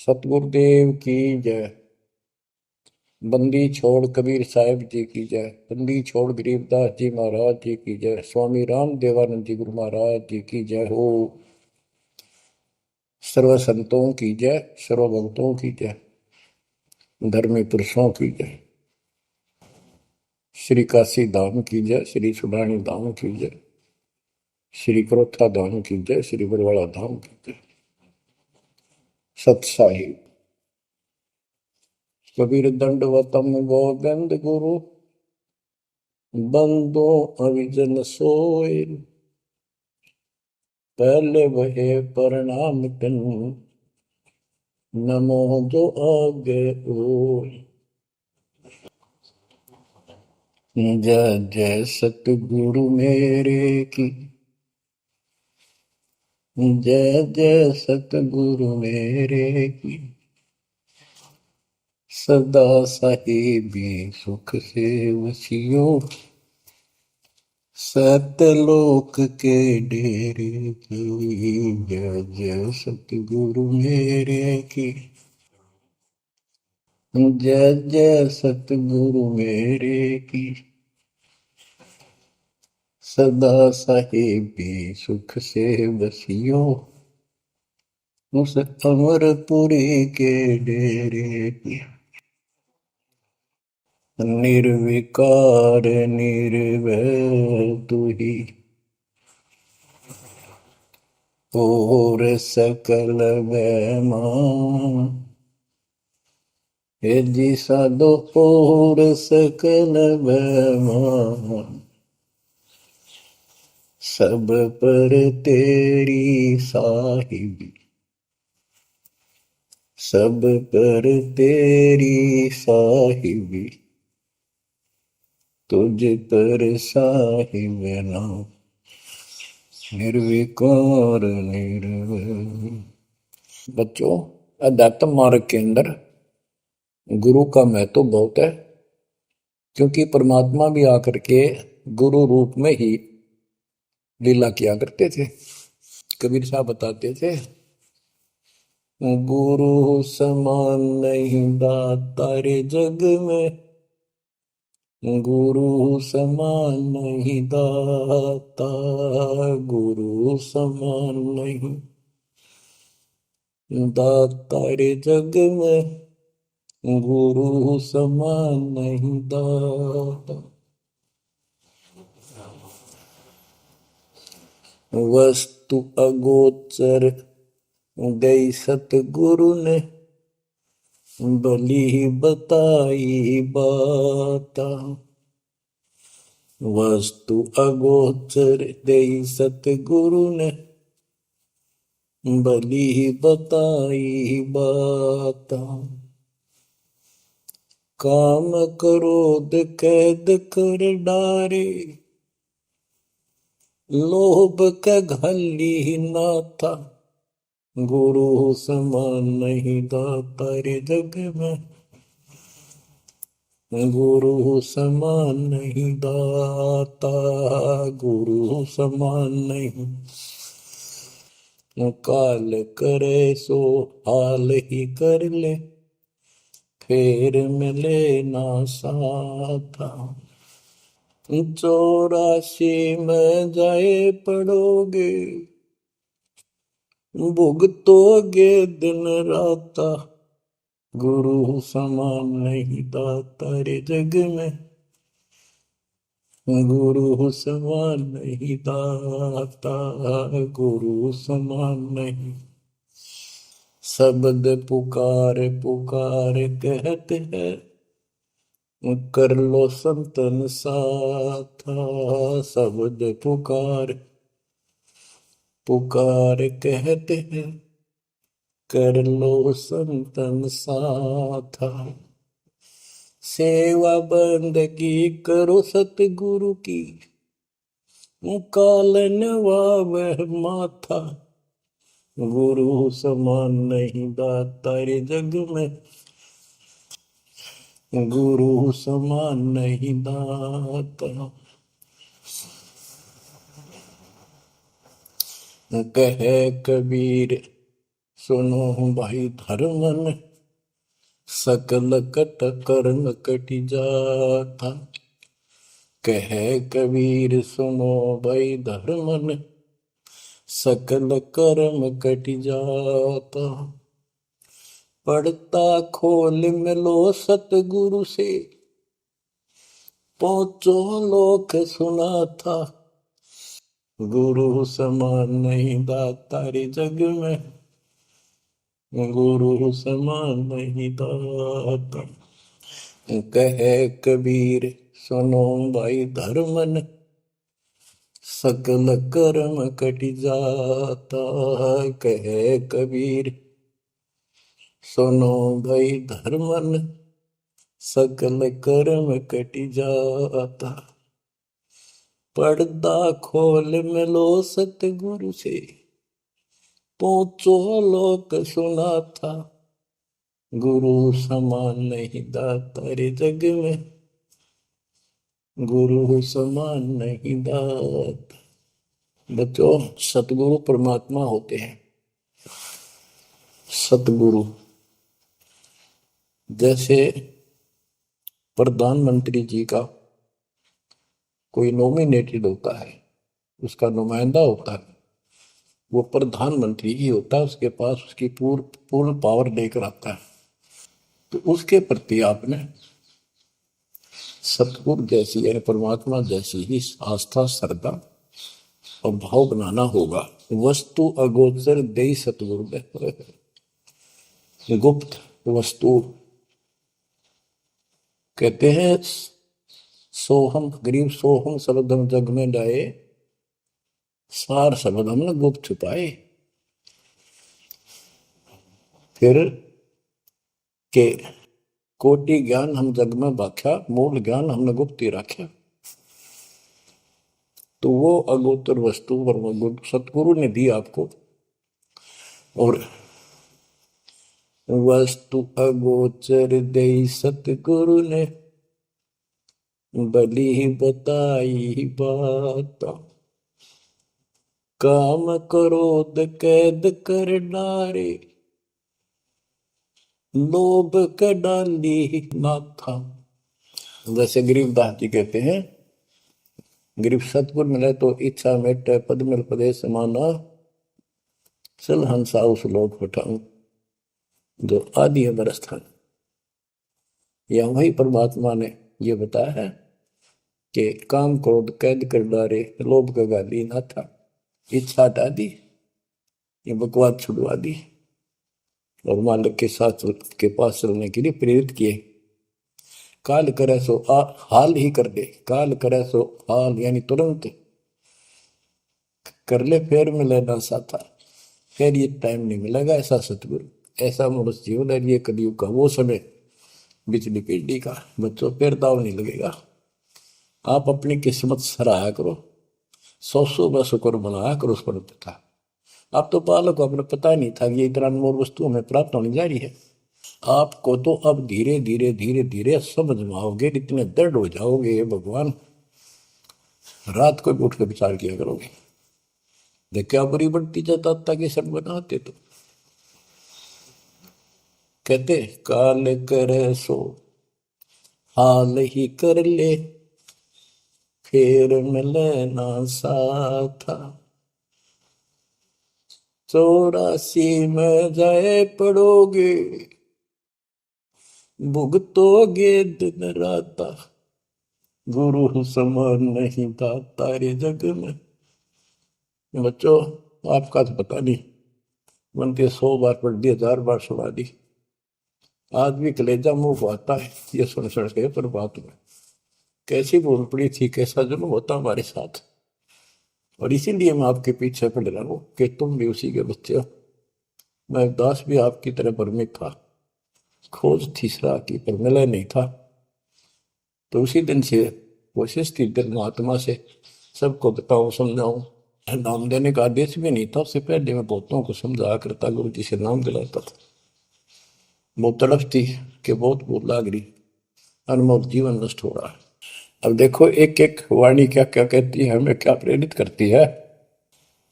सतगुरुदेव की जय। बंदी छोड़ कबीर साहिब जी की जय। बंदी छोड़ गरीबदास जी महाराज जी की जय। स्वामी राम देवानंद जी गुरु महाराज जी की जय हो। सर्व संतों की जय, सर्व भक्तों की जय, धर्मी पुरुषों की जय। श्री काशी धाम की जय, श्री सुडानी धाम की जय, श्री क्रोथा धाम की जय, श्री बरवाड़ा धाम की जय। सत साहिब कबीर दंडवतम गोविंद गुरु बंदो अविजन सोए। पहले वहे प्रणाम तिन नमो जो आगे ओ। जय जय सतगुरु मेरे की, जय जय सतगुरु मेरे की। सदा साहिबी सुख से वसियो, सतलोक के डेरे की। जय जय सतगुरु मेरे की, जय जय सतगुरु मेरे की। सदा साहिबी सुख से बसियो, उस अमरपुरी के डेरे की। निर्विकार निर्भय तू ही, और सकल वैमान। हे जी साधो और सकल वैमान। सब पर तेरी साहिबी, सब पर तेरी साहिबी। तुझ पर साहिब नाम, निर्विकार निर्भय। बच्चों, अध्यात्म मार्ग के अंदर गुरु का महत्व बहुत है, क्योंकि परमात्मा भी आकर के गुरु रूप में ही लीला किया करते थे। कबीर साहब बताते थे, गुरु समान नहीं दाता रे जग में, गुरु समान नहीं दाता, गुरु समान नहीं दाता रे जग में, गुरु समान नहीं दाता। वस्तु अगोचर गई सतगुरु ने, भली बताई बाता। वस्तु अगोचर गई सतगुरु ने, भली बताई बाता। काम क्रोध कैद कर डारे, लोभ का घली ना था। गुरु समान नहीं दाता रे जग में, गुरु समान नहीं दाता, गुरु समान नहीं। काल करे सो हाल ही कर ले, फिर मिले ना साथा। 84 में जाए पड़ोगे, भुगतोगे दिन राता। गुरु समान नहीं दाता रे जग में, गुरु समान नहीं दाता, गुरु समान नहीं। शब्द पुकार पुकार कहते हैं, कर लो संतन साथा। शब्द पुकार पुकार कहते हैं, कर लो संतन साथा। सेवा बंदगी करो सतगुरु की, कालन वह माथा। गुरु समान नहीं दाता रे जग में, गुरु समान नहीं दाता। कहे कबीर सुनो भाई धर्मन सकल कट कर्म कटि जाता। कह कबीर सुनो भाई धर्मन सकल कर्म कटि जाता। पढ़ता खोल मिलो सतगुरु से पहुंचो लोक सुना था। गुरु समान नहीं दाता रे जग में, गुरु समान नहीं दाता। कहे कबीर सुनो भाई धर्मन सकल कर्म कटि जाता। कहे कबीर सुनो भाई धर्मन सकल कर्म कटि जाता। पर्दा खोल मिलो सतगुरु से पहुंचो लोक सुना था। गुरु समान नहीं दाता रे जग में, गुरु समान नहीं दाता। बच्चों, सतगुरु परमात्मा होते हैं। सतगुरु जैसे प्रधानमंत्री जी का कोई नॉमिनेटेड होता है, उसका नुमाइंदा होता है, वो प्रधानमंत्री ही होता है, उसके पास उसकी पूर्ण पावर लेकर आता है। तो उसके प्रति आपने सतगुरु जैसी यानी परमात्मा जैसी ही आस्था, श्रद्धा और भाव बनाना होगा। वस्तु अगोचर दे सतगुरु दे, गुप्त वस्तु कहते हैं। सोहम गरीब सोहम शब्दम जग में डाए, सार शब्द हमने गुप्त छुपाए। फिर के कोटि ज्ञान हम जग में बाख्या, मूल ज्ञान हमने गुप्त ही रखा। तो वो अगोचर वस्तु सतगुरु ने दी आपको। और वस्तु अगोचर दे सतगुरु ने बली बताई बात। काम क्रोध कैद कर डारे, लोभ का डाली नाथा। जैसे गरीबदास जी कहते हैं, गरीब सतगुरु मिले तो इच्छा मेटे, पद मिल पदे समाना, चल हंसा उस लोक उठाऊं जो आदि है बरस्थान। यह वही परमात्मा ने ये बताया है कि काम क्रोध कैद कर डारे, लोभ का गाली ना था, इच्छा हटा दी, ये बकवाद छुड़वा दी और मालिक के साथ के पास चलने के लिए प्रेरित किए। काल करे सो हाल ही कर दे, काल करे सो हाल यानी तुरंत कर ले, फिर मिले ना साथा, फिर ये टाइम नहीं मिलेगा। ऐसा सतगुरु, ऐसा मनुष्य जीवन है ये कलयुग का वो समय, बिजली पीढ़ी का। बच्चों, फिर दाव नहीं लगेगा। आप अपनी किस्मत सराहा करो, सौ बस शुक्र बनाया करो उस पर था। आप तो बालक को अपने पता नहीं था कि ये इतना अनमोल वस्तु हमें प्राप्त होने जा रही है। आपको तो अब धीरे धीरे धीरे धीरे समझ में आओगे, इतने दृढ़ हो जाओगे भगवान, रात को भी उठ कर विचार किया करोगे। देखा बुरी बढ़ती जाता कि सब बनाते तो कहते काल करे सो हाल ही कर ले, फिर मिले ना साथा। 84 में जाए पड़ोगे, भुगतोगे दिन राता। गुरु समान नहीं दाता रे जग में। बच्चों, आपका तो पता नहीं, बनते 100 बार पढ़ दी, 1000 बार सुना दी, आज भी कलेजा मुंह को आता है ये सुन सुन के। पर बात में कैसी भूल पड़ी थी, कैसा जुल्म होता हमारे साथ। और इसीलिए मैं आपके पीछे पड़ रहा हूँ कि तुम भी उसी के बच्चे हो। मैं दास भी आपकी तरह भ्रमित था, खोज थी सराह की पर मिला नहीं था। तो उसी दिन से कोशिश थी दिल आत्मा से सबको बताऊं, समझाऊं। नाम देने का आदेश भी नहीं था, उससे पहले मैं बहुतों को समझाया करता, गुरु जी से नाम दिलाता था। बहुत तड़फ थी कि बहुत भूल लाग रही, अनमोल जीवन नष्ट हो रहा है। अब देखो एक एक वाणी क्या क्या कहती है, हमें क्या प्रेरित करती है।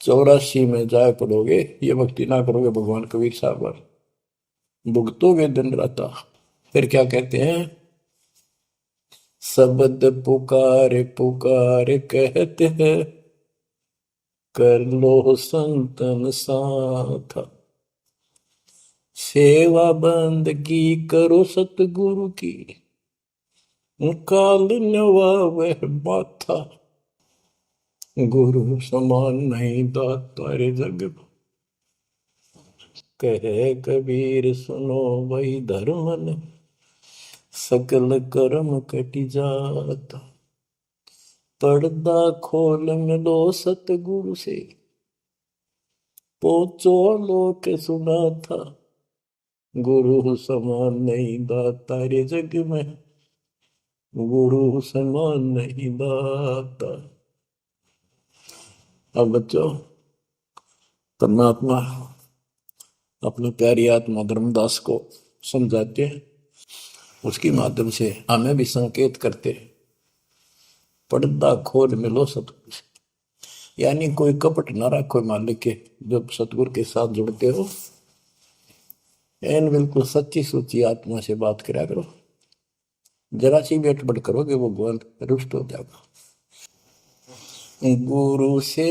84 में जाए पड़ोगे, ये भक्ति ना करोगे भगवान कबीर साहब पर, भुगतोगे दिन रात। फिर क्या कहते हैं, शब्द पुकार पुकार कहते हैं, कर लो संतन साथ, सेवा बंदगी करो सतगुरु की, काल नवावे माथा, गुरु समान नहीं दाता रे जग में। कहे कबीर सुनो वही धर्म ने, सकल कर्म कटि जाता, पर्दा खोल मिलो सतगुरु से, पहुंचो लोक सुना था, गुरु समान नहीं दाता रे जग में, गुरु समान नहीं दाता। अब बच्चों, परमात्मा अपनी प्यारी आत्मा धर्मदास को समझाते हैं, उसके माध्यम से हमें भी संकेत करते हैं, पर्दा खोल मिलो सतगुरु से, यानी कोई कपट ना रखो मालिक के, जब सतगुरु के साथ जुड़ते हो एन बिल्कुल सच्ची सुच्ची आत्मा से बात करा करो, जरा सी भी अटपट करोगे वो भगवान रुष्ट हो जाएगा। गुरु से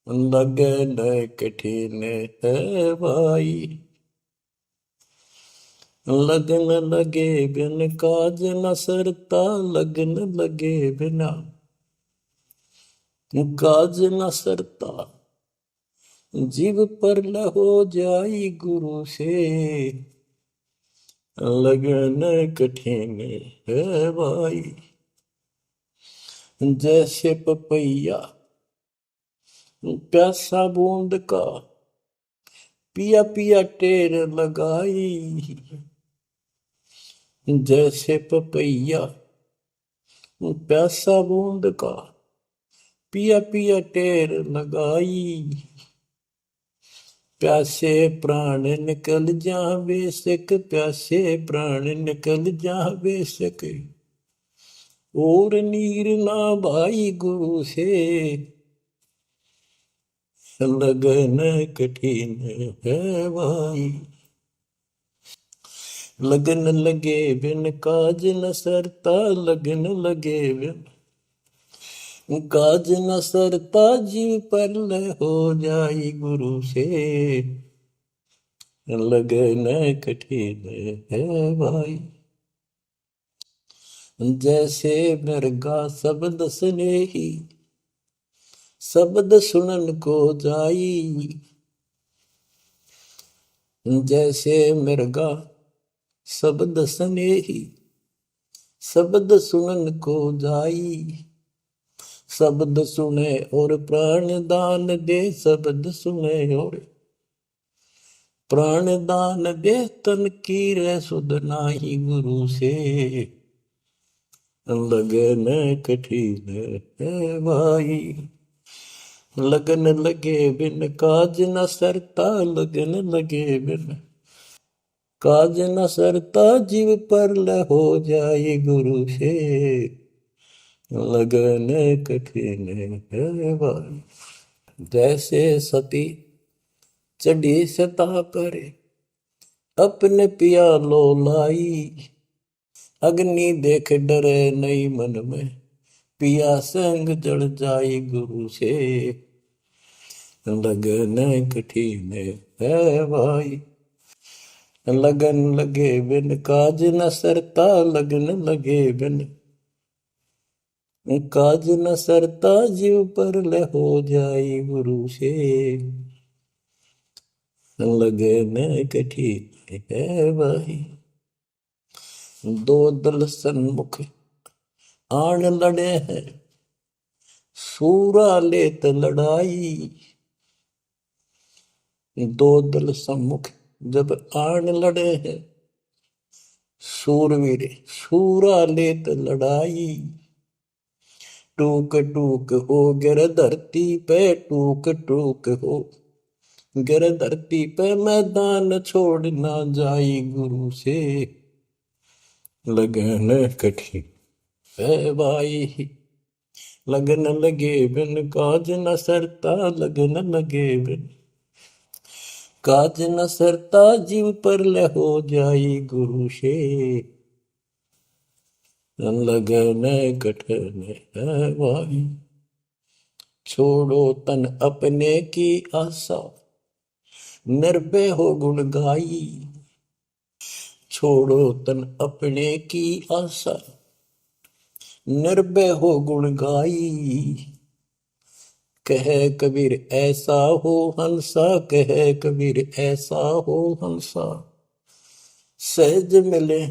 लगन कठिन है भाई, लगन लगे बिन काज न सरता, लगन लगे बिना काज न सरता, जीव पर हो जाई गुरु से, लगन कठिन है भाई। जैसे पपैया प्यासा बूंद का, पिया पिया टेर लगाई, जैसे पपैया प्यासा बूंद का, पिया पिया टेर लगाई, प्यासे प्राण निकल जा बेशक, प्यासे प्राण निकल जा बेशक, और नीर ना भाई गुरु से, लगन कठिन है भाई। लगन लगे बिन काज न सरता, लगन लगे बिन काज न सरता, जीव पर हो जाई गुरु से, लगन कठिन है भाई। जैसे मृगा शब्द स्नेही, शब्द सुनन को जाई, जैसे मृगा शब्द स्नेही, शब्द सुनन को जाई, शब्द सुने और प्राण दान दे, शब्द सुने और प्राण दान दे, तन की रे सुध नाही गुरु से, लगन कठिन है भाई। लगन लगे बिन काज न सरता, लगन लगे बिन काज न सरता, जीव पर हो जाए गुरु से, लगन कठिन है भाई। जैसे सती चढ़ी सता पर, अपने पिया लो लाई, अग्नि देख डरे नहीं मन में, पिया संग जड़ जाई गुरु से, लगन कठिन है भाई। लगन लगे बिन काज न सरता, लगन लगे बिन काज न सरता, जीव पर हो जाई गुरु से, लगन कठिन है भाई। दो दल सन्मुख आन लड़े हैं, सूरा लेत लड़ाई, दो दल सम्मुख जब आन लड़े हैं, सूरवीर सूरा लेत लड़ाई, टूक टूक हो गिर धरती पे, टूक टूक हो गिर धरती पे, मैदान छोड़ ना जाई गुरु से, लगन कठिन है भाई। लगन लगे बिन काज न सरता, लगन लगे बिन काज न सरता, जीव पर ले हो जाई गुरु से, लगन कठन है भाई। छोड़ो तन अपने की आशा, निर्भय हो गुण गाई। छोड़ो तन अपने की आशा, निर्भय हो गुण गाई। कह कबीर ऐसा हो हंसा, कह कबीर ऐसा हो हंसा, सहज मिले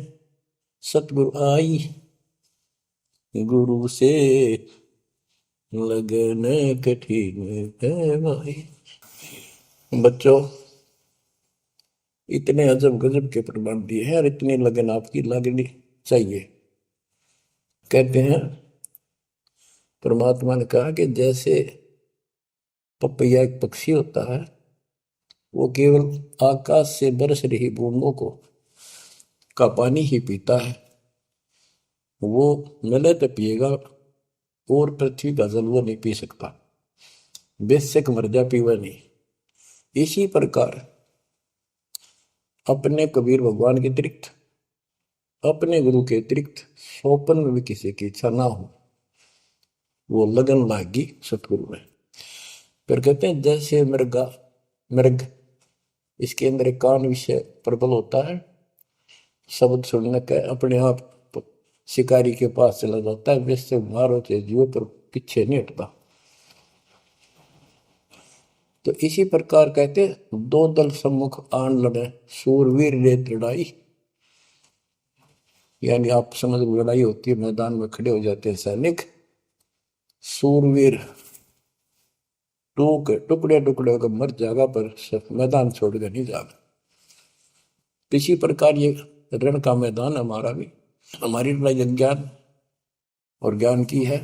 सतगुरु आई। गुरु से लगन कठिन है भाई। बच्चों, इतने अजब गजब के प्रमाण दिए हैं और इतनी लगन आपकी लगनी चाहिए। कहते हैं परमात्मा ने कहा कि जैसे पपैया एक पक्षी होता है, वो केवल आकाश से बरस रही बूंदों को का पानी ही पीता है, वो मिले तो पिएगा, और पृथ्वी का जल वो नहीं पी सकता, बेशक मर जा पीवा नहीं। इसी प्रकार अपने कबीर भगवान के अतिरिक्त, अपने गुरु के अतिरिक्त सोपन में भी किसी की इच्छा ना हो, वो लगन लागी सतगुरु में। फिर कहते हैं जैसे मृगा मृग, इसके अंदर एक कान विषय प्रबल होता है, शब्द सुनने का अपने आप शिकारी के पास चला जाता है, वैसे मारो चाहे जीव पर पीछे नहीं हटता। तो इसी प्रकार कहते दो दल सम्मुख आन लड़े, सूरवीर रे लड़ाई। यानी आप समझ लड़ाई होती है, मैदान में खड़े हो जाते हैं सैनिक, सूरवीर टुकड़े टुकड़े होकर मर जाएगा, पर मैदान छोड़कर नहीं जाएगा। इसी प्रकार ये रण का मैदान हमारा भी, हमारी लड़ाई अज्ञान और ज्ञान की है,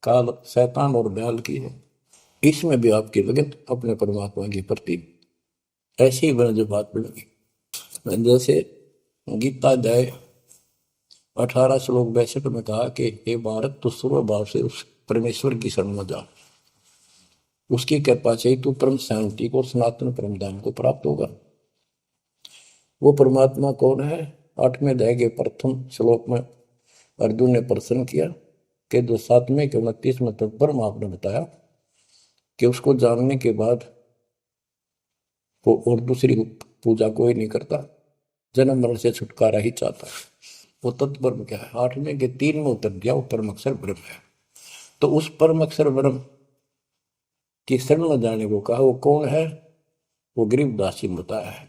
काल शैतान और दयाल की है। इसमें भी आपकी लगन अपने परमात्मा के प्रति ऐसी ही बने जो बात बढ़ेगी। जैसे गीता अध्याय 18 श्लोक 62 में कहा कि हे भारत, तू सर्व भाव से उस परमेश्वर की शरण में जा, उसकी कृपा से तू परम शांति को और सनातन परम धाम को प्राप्त होगा। वो परमात्मा कौन है? 8वें अध्याय के प्रथम श्लोक में अर्जुन ने प्रश्न किया कि जो 7वें के 29वें तक परम आपने बताया कि उसको जानने के बाद वो और दूसरी पूजा कोई नहीं करता, जन्म मरण से छुटकारा ही चाहता है। वो तत्पर क्या है? 8वें के 3 में उत्तर दिया, वो परम अक्षर ब्रह्म है। तो उस परम अक्षर ब्रह्म की शरण में जाने को कहा। वो कौन है? वो गरीबदास जी ने बताया है।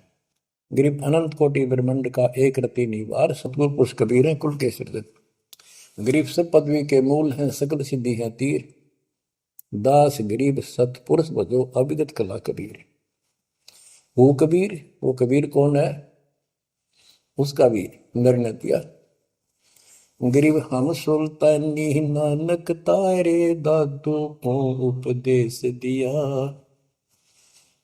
गरीब अनंत कोटि ब्रह्मांड का एक रति निवार, सतगुरु पुरुष कबीर है कुल के सृजन। गरीब सब पदवी के मूल हैं, सकल सिद्धि है तीर, दास गरीब सतपुरुष बजो अभिगत कला कबीर। वो कबीर कौन है? उसका भी निर्णय दिया। गरीब हम सुल्तानी नानक तारे, दादू को उपदेश दिया,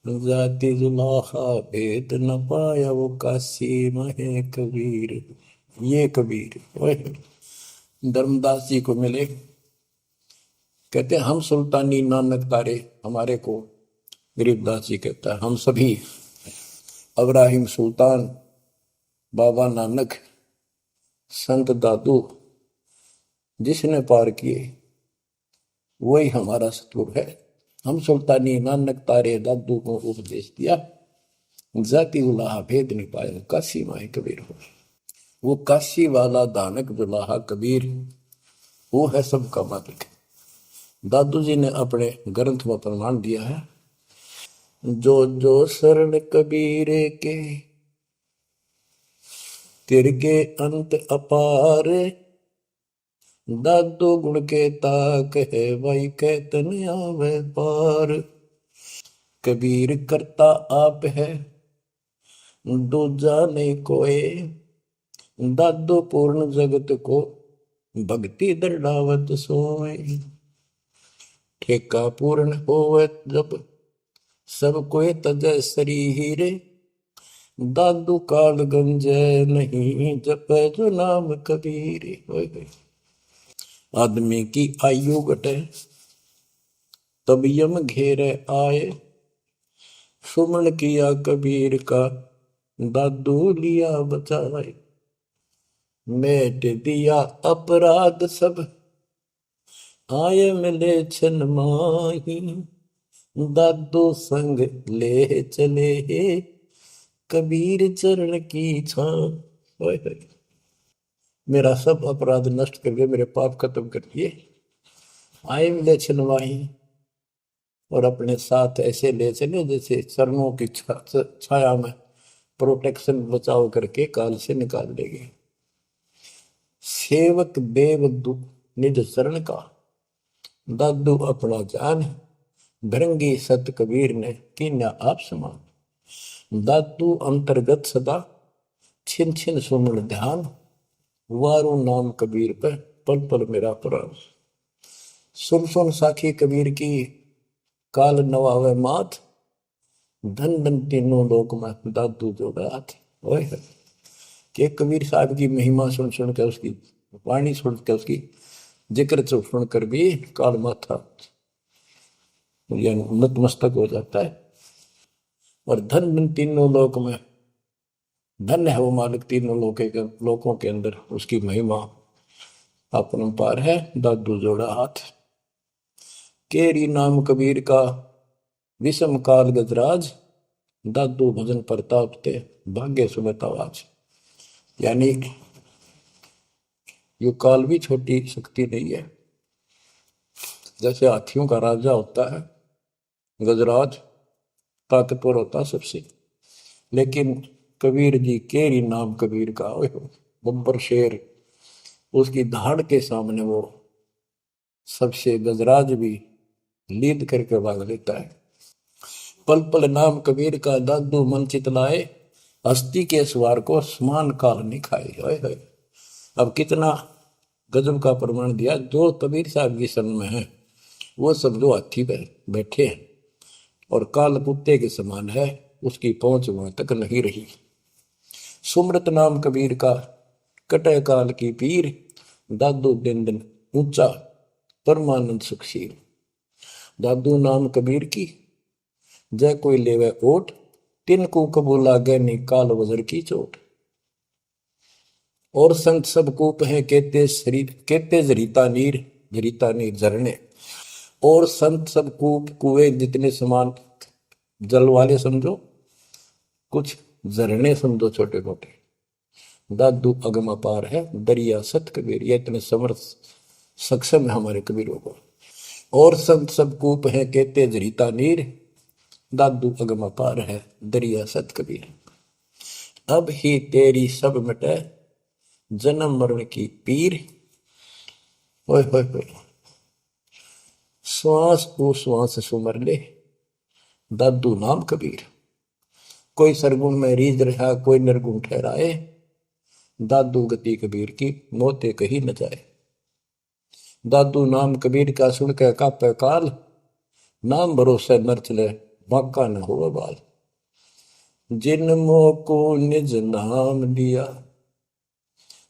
जाति जुलाहा भेद न पाया, वो काशी महे कबीर। ये कबीर धर्मदास जी को मिले, कहते हैं हम सुल्तानी नानक तारे, हमारे को गरीबदास जी कहता है हम सभी अब्राहिम सुल्तान, बाबा नानक, संत दादू जिसने पार किए वही हमारा सतगुरु है। हम सुल्तानी नानक तारे, दादू को उपदेश दिया, जाति उलाहा भेद नहीं पाया, काशी माए कबीर हो। वो काशी वाला दानक दुलाहा कबीर, वो है सबका मालिक। दादू जी ने अपने ग्रंथ में प्रमाण दिया है, जो जो शरण कबीरे के, तिरगे अंत अपार, दादो गुण के ताक है, भाई कहतन आवे पार। कबीर करता आप है, दूजा नहीं कोई, दादो पूर्ण जगत को, भक्ति दृढ़ावत सोए। ठेका पूर्ण होवे जब, सब कोई तजय शरीर, दादू काल गंजय नहीं, जप जो नाम कबीर। आदमी की आयु घटे, तब यम घेरे आए। सुमन किया कबीर का, दादू लिया बचाए। मेट दिया अपराध सब, आए मिले छन माही। दादू संग ले चले, कबीर चरण की छां। मेरा सब अपराध नष्ट करके मेरे पाप खत्म कर दिए, आए मिले छन माही। और अपने साथ ऐसे ले चले जैसे चरणों की छाया में प्रोटेक्शन बचाव करके काल से निकाल देंगे। सेवक देव निज शरण का, दादू अपना जान। भृंगी सत कबीर ने कीन्या आप समान। दादू अंतर्गत सदा, छिन छिन सुमन ध्यान। वारू नाम कबीर पे, पल पल मेरा प्राण। सुन सुन साखी कबीर की, काल नवावे मात। धन धन तीनों लोक में, दादू जोड़ा हाथ। कि कबीर साहब की महिमा सुन सुन के, उसकी वाणी सुन के, उसकी जिक्र सुन कर भी काल माथा नतमस्तक हो जाता है। और धन धन तीनों लोक में, धन है वो मालिक तीनों लोकों के अंदर, उसकी महिमा अपरंपार है। दादू जोड़ा हाथ। केरी नाम कबीर का, विषम काल गजराज। दादू भजन प्रताप ते, भाग्य सुबह आवाज। यानी ये काल भी छोटी शक्ति नहीं है। जैसे हाथियों का राजा होता है गजराज, ताकतवर होता सबसे, लेकिन कबीर जी, केरी नाम कबीर का, बब्बर शेर, उसकी धाड़ के सामने वो सबसे गजराज भी लीद करके भाग लेता है। पल पल नाम कबीर का, दादू मन चितलाए। हस्ती के सवार को समान काल नहीं खाए। अब कितना गजब का प्रमाण दिया। जो कबीर साहब की शरण में है वो सब जो हाथी पर बैठे हैं और काल कुत्ते के समान है, उसकी पहुंच वहां तक नहीं रही। सुमृत नाम कबीर का, कटे काल की पीर। दादू दिन दिन ऊंचा, परमानंद सुखशील। दादू नाम कबीर की, जय कोई लेवे ओट। तिनको कबू लागे नी काल वजर की चोट। और संत सब कूप है, कहते शरीर कहते जरीता नीर झरने। और संत सब कूप कुएं जितने समान जल वाले समझो, कुछ झरने समझो छोटे मोटे। दादू अगम अपार है, दरिया सत कबीर। ये इतने समर्थ सक्षम है हमारे कबीरों को। और संत सब कूप है, कहते जरीता नीर। दादू अगम अपार है, दरिया सत कबीर। अब ही तेरी सब मिटे, जन्म मरण की पीर। ओए होए होए, श्वास को श्वास सुमर ले, दादू नाम कबीर। कोई सरगुण में रीझ रहा, कोई निर्गुण ठहराए। दादू गति कबीर की, मोते कही न जाए। दादू नाम कबीर का, सुन के कापे काल। नाम भरोसे नर चले, बांका न हो बाल। जिन मोको निज नाम दिया,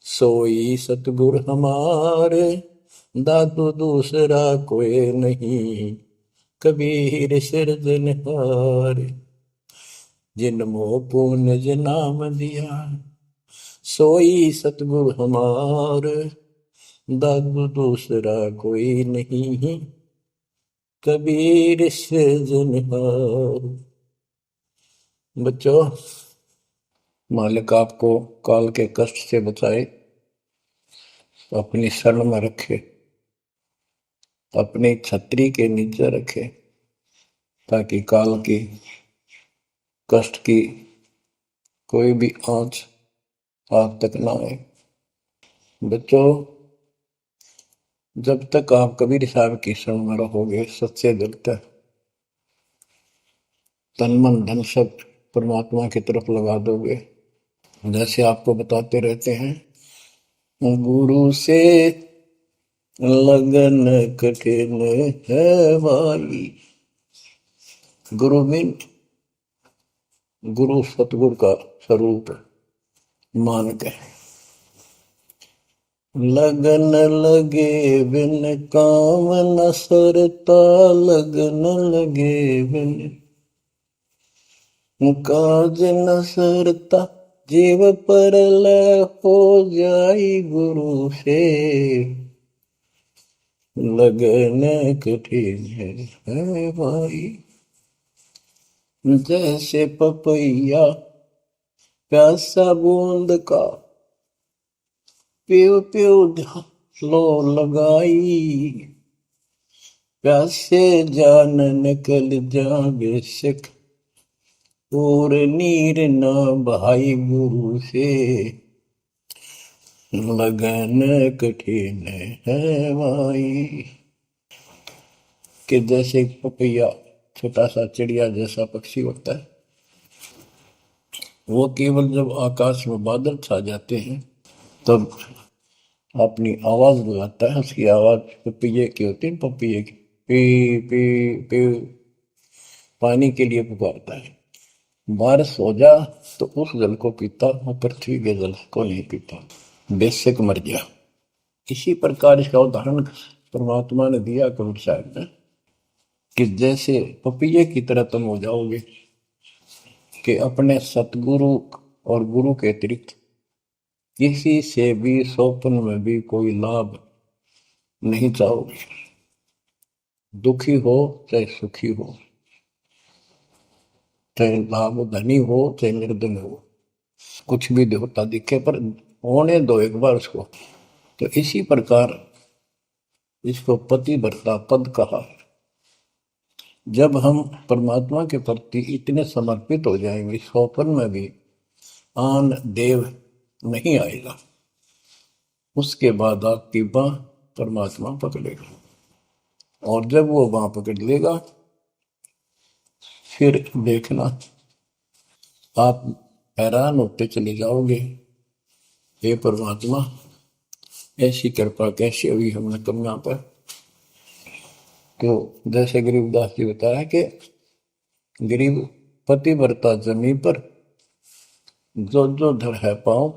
सोई सतगुर हमारे। दादू दूसरा कोई नहीं, कबीर सिरजनहार। जिन मोको निज नाम दिया, सोई सतगुर हमार। दादू दूसरा कोई नहीं, कबीर सिरजनहार। बच्चों, मालिक आपको काल के कष्ट से बचाए, अपनी शरण में रखे, अपनी छतरी के नीचे रखे, ताकि काल की कष्ट की कोई भी आंच आप तक ना आए। बच्चों, जब तक आप कबीर साहब की शरण में रहोगे, सच्चे दिल तक तन मन धन सब परमात्मा की तरफ लगा दोगे। जैसे आपको बताते रहते हैं, गुरु से लगन कठिन है भाई। गुरु मीन गुरु सतगुरु का स्वरूप मान के, लगन लगे बिन काम न सरता, लगन लगे बिन काज न सरता, जीव पर लय हो जाई गुरु से, लगन कठिन है भाई। जैसे पपैया प्यासा बूंद का, प्यू प्यू लो लगाई, प्यासे जान निकल जा बेशक, और नीर न भाई गुरु से, लगन कठिन है भाई। कि जैसे पपैया छोटा सा चिड़िया जैसा पक्षी होता है, वो केवल जब आकाश में बादल छा जाते हैं तब अपनी आवाज लगाता है। उसकी आवाज पपैये की होती है, पपैये की पी पी पी, पानी के लिए पुकारता है। बारिश हो जा तो उस जल को पीता, वो पृथ्वी के जल को नहीं पीता, बेशक मर गया। इसी प्रकार इसका उदाहरण परमात्मा ने दिया कबीर साहब ने, कि जैसे पपैये की तरह तुम हो जाओगे कि अपने सतगुरु और गुरु के अतिरिक्त किसी से भी स्वप्न में भी कोई लाभ नहीं चाहोगे। दुखी हो चाहे सुखी हो, चाहे लाभ धनी हो चाहे निर्धन हो, कुछ भी देवता दिखे पर होने दो एक बार उसको। तो इसी प्रकार इसको पतिव्रता पद कहा। जब हम परमात्मा के प्रति इतने समर्पित हो जाएंगे, स्वप्न में भी आन देव नहीं आएगा, उसके बाद आपकी बाह परमात्मा पकड़ेगा। और जब वो बाह पकड़ लेगा, फिर देखना आप हैरान होते चले जाओगे, हे परमात्मा ऐसी कृपा कैसे हुई हमने कन्या पर। तो जैसे गरीबदास जी बताया कि गरीब पतिव्रता जमी पर, जो जो धर है पाओ,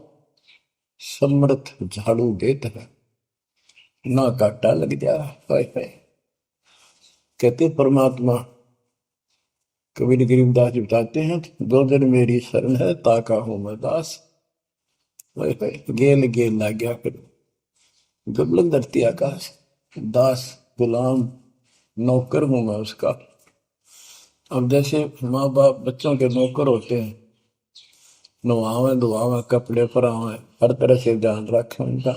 समर्थ झाड़ू देत है, ना काटा लग जा। हाय हाय। कहते परमात्मा कबीर गरीबदास जी बताते हैं, दो जन मेरी शरण है ताका हूं मैं दास। हाय हाय, गेल गेल ला गया फिर गबलन धरती आकाश, दास गुलाम नौकर हूं मैं उसका। अब जैसे माँ बाप बच्चों के नौकर होते हैं, नवावे धुआवे कपड़े परावे, हर तरह से ध्यान रखें उनका,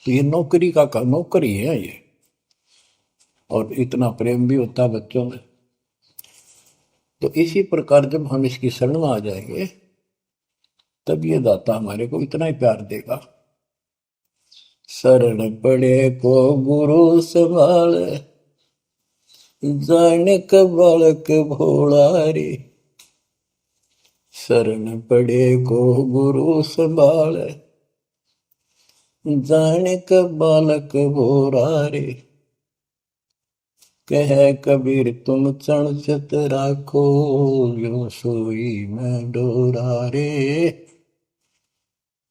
तो ये नौकरी का नौकर ही है ये। और इतना प्रेम भी होता है बच्चों में। तो इसी प्रकार जब हम इसकी शरण में आ जाएंगे, तब ये दाता हमारे को इतना ही प्यार देगा। शरण पड़े को गुरु संभाले, जाने का बालक भोला रे। शरण पड़े को गुरु संभाले, जाने का बालक भोला रे। कह कबीर तुम चण चित राखो, यो सोई मैं डोरा रे।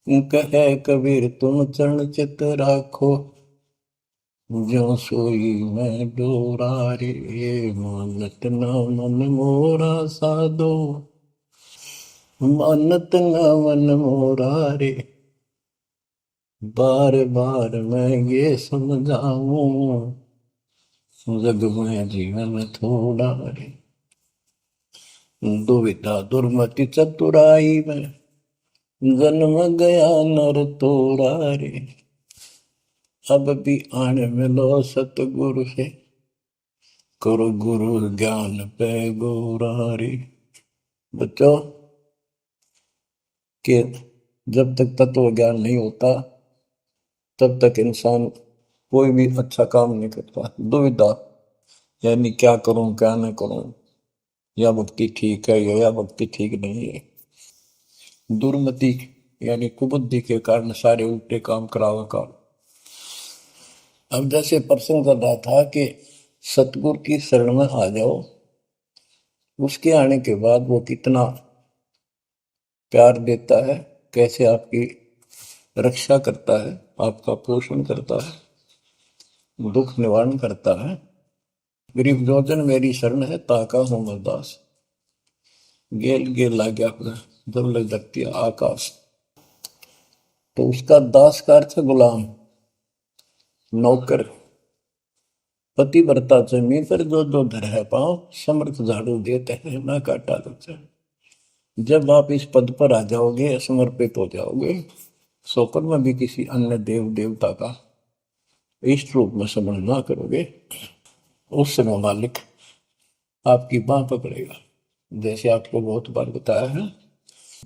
कह कबीर तुम चरण चित राखो, जो सोई मैं डोरा रे। मानत न मन मोरा साधो, मानत न मन मोरा रे। बार बार मैं ये समझाऊं, जग में जीवन थोड़ा रे। दुविधा दुर्मति चतुराई में, जन्म गया नर तोड़ा रे। अब भी आन मिलो सतगुरु से, करो गुरु ज्ञान पे गोरा रे। बच्चों के जब तक तत्व ज्ञान नहीं होता, तब तक इंसान कोई भी अच्छा काम नहीं करता। दुविधा यानी क्या करूं क्या न करूं, या भक्ति ठीक है या भक्ति ठीक नहीं है। दुर्मति यानी कुबुद्धि के कारण सारे उल्टे काम करावा काम। अब जैसे प्रसंग कर रहा था कि सतगुरु की शरण में आ जाओ, उसके आने के बाद वो कितना प्यार देता है, कैसे आपकी रक्षा करता है, आपका पोषण करता है, दुख निवारण करता है। गरीब जोजन मेरी शरण है, ताका हूं मैं दास। गेल गेल लाग्या जब लग सकती है आकाश। तो उसका दास का अर्थ है गुलाम, नौकर। पतिव्रता जमीन पर जो जो धर है पांव, समर्थ झाड़ू देते हैं ना काटा लगता है। जब आप इस पद पर आ जाओगे, समर्पित हो जाओगे, सोपर में भी किसी अन्य देव देवता का इष्ट रूप में समझ ना करोगे, उस समय मालिक आपकी बाह पकड़ेगा। जैसे आपको बहुत बार बताया है,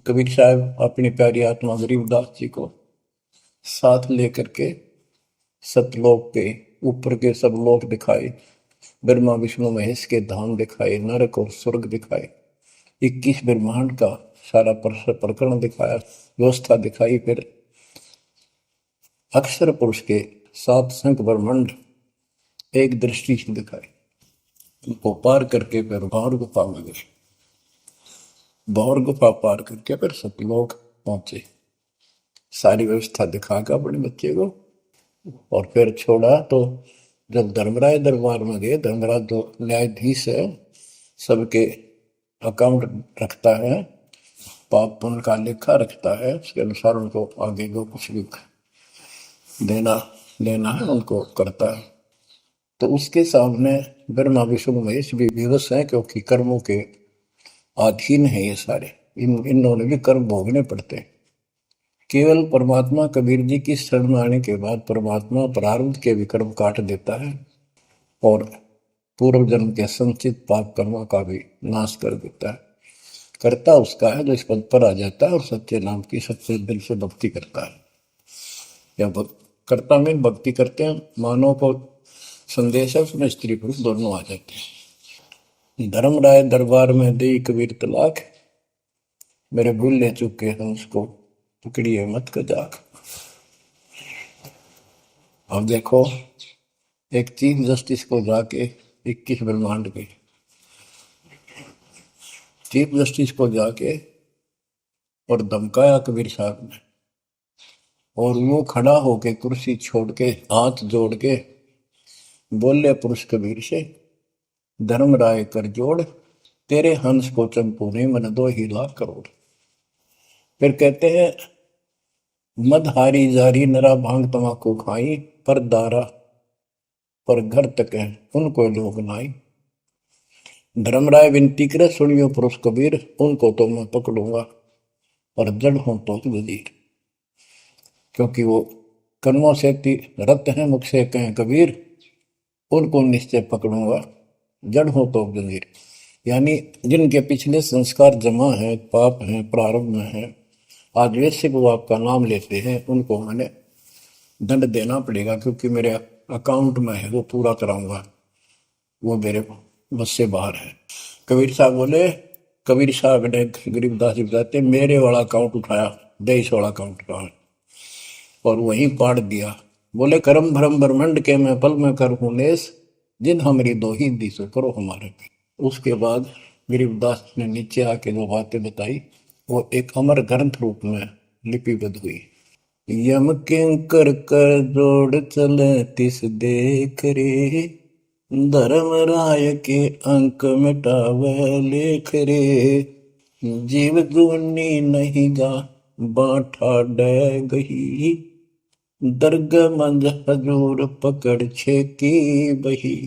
कबीर साहब अपनी प्यारी आत्मा गरीबदास जी को साथ लेकर के सतलोक पे ऊपर के सब लोक दिखाए, ब्रह्मा विष्णु महेश के धाम दिखाए, नरक और स्वर्ग दिखाए, 21 ब्रह्मांड का सारा प्रकरण दिखाया, व्यवस्था दिखाई। फिर अक्षर पुरुष के 7 संख ब्रह्मांड एक दृष्टि से दिखाए। उनको पार करके फिर भौर गुफा में गए, भौर गुफा पार करके फिर सतलोक पहुंचे, सारी व्यवस्था दिखाकर अपने बच्चे को। और फिर छोड़ा तो जब धर्मराय दरबार में गए, धर्मराज जो न्यायाधीश है, सबके अकाउंट रखता है, पाप पुण्य का लेखा रखता है, उसके अनुसार उनको आगे जो कुछ भी देना लेना है उनको करता है। तो उसके सामने ब्रह्मा विष्णु महेश भी विवश है, क्योंकि कर्मों के अधीन है ये सारे, इन्होंने भी कर्म भोगने पड़ते हैं। केवल परमात्मा कबीर जी की शरण में आने के बाद परमात्मा प्रारब्ध के भी कर्म काट देता है और पूर्व जन्म के संचित पाप कर्मों का भी नाश कर देता है। करता उसका है जो इस पद पर आ जाता है और सच्चे नाम की सच्चे दिल से भक्ति करता है। या करता में भक्ति करते हैं, मानव को संदेश है, उसमें स्त्री पुरुष दोनों आ जाते हैं। धर्मराय दरबार में दे कबीर तलाक, मेरे भूल ले चुके हैं उसको पकड़िए मत कजाक। अब देखो, एक चीफ जस्टिस को जाके 21 ब्रह्मांड के चीफ जस्टिस को जाके और धमकाया कबीर साहब ने, और वो खड़ा होके कुर्सी छोड़ के हाथ जोड़ के बोले पुरुष कबीर से, धर्मराय कर जोड़, तेरे हंस को चंपू ने मन 2 लाख करोड़। फिर कहते हैं, मदहारी जारी नरा भांग तमाकू खाई, पर दारा पर घर तक है उनको लोग नाई। धर्मराय विनती करे, सुनियो पुरुष कबीर, उनको तो मैं पकड़ूंगा और जड़ हूं तो वजीर। क्योंकि वो कर्मों से रत हैं, मुख से कहें कबीर, उनको निश्चय पकड़ूंगा, जड़ हो तो वजीर। यानी जिनके पिछले संस्कार जमा है, पाप हैं, प्रारंभ में है, आज वैसे वो आपका नाम लेते हैं, उनको मैंने दंड देना पड़ेगा, क्योंकि मेरे अकाउंट में है, वो पूरा कराऊंगा, वो मेरे बस से बाहर है। कबीर साहब बोले, कबीर साहब ने गरीबदास जी बताते, मेरे वाला अकाउंट उठाया, देश वाला अकाउंट उठाया और वहीं पाड़ दिया। बोले, करम भरम ब्रह्मंड के मैं पल में कर हूं नेस, जिन हमारी दो ही दी सो करो हमारे पे। उसके बाद गरीबदास ने नीचे आके जो बातें बताई, वो एक अमर ग्रंथ रूप में लिपिबद्ध हुई। यम किंकर कर जोड़ चले तिस देख रे, धर्म राय के अंक मिटावे लेख रे, जीव जूनी नहीं जा बाठा डे गही, दर्ग मंज हजूर पकड़ छे की बही।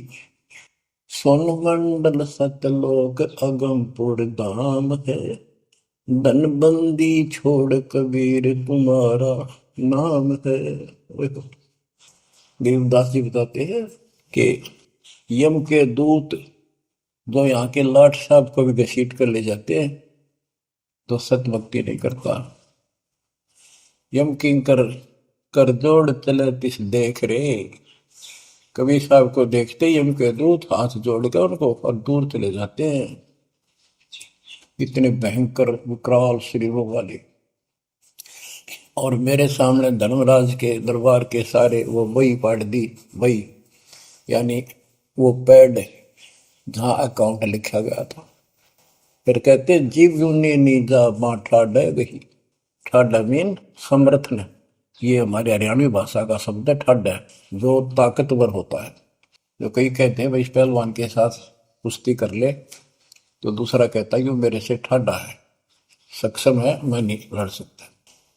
सोन मंडल सतलोक अगमपुर धाम है, धनबंदी छोड़ कबीर तुम्हारा नाम है। देवदास जी बताते हैं कि यम के दूत जो यहाँ के लाट साहब को भी घसीट कर ले जाते हैं, तो सत भक्ति नहीं करता। यम किंकर कर जोड़ चले तिस देख रे, कबीर साहब को देखते ही यम के दूत हाथ जोड़कर उनको और दूर चले जाते हैं। इतने भयंकर विकराल शरीरों वाले। और मेरे सामने धर्मराज के दरबार के सारे वो बही पाड़ दी, बही यानी वो पैड जहाँ अकाउंट लिखा गया था। फिर कहते, जीव यूनी नीजा मां ठाडा गही, ठाडा मीन समर्थ ने, ये हमारी हरियाणवी भाषा का शब्द है ठड है, जो ताकतवर होता है। जो कई कहते हैं भाई इस पहलवान के साथ कुश्ती कर ले, तो दूसरा कहता है कि वो मेरे से ठाडा है, सक्षम है, मैं नहीं लड़ सकता।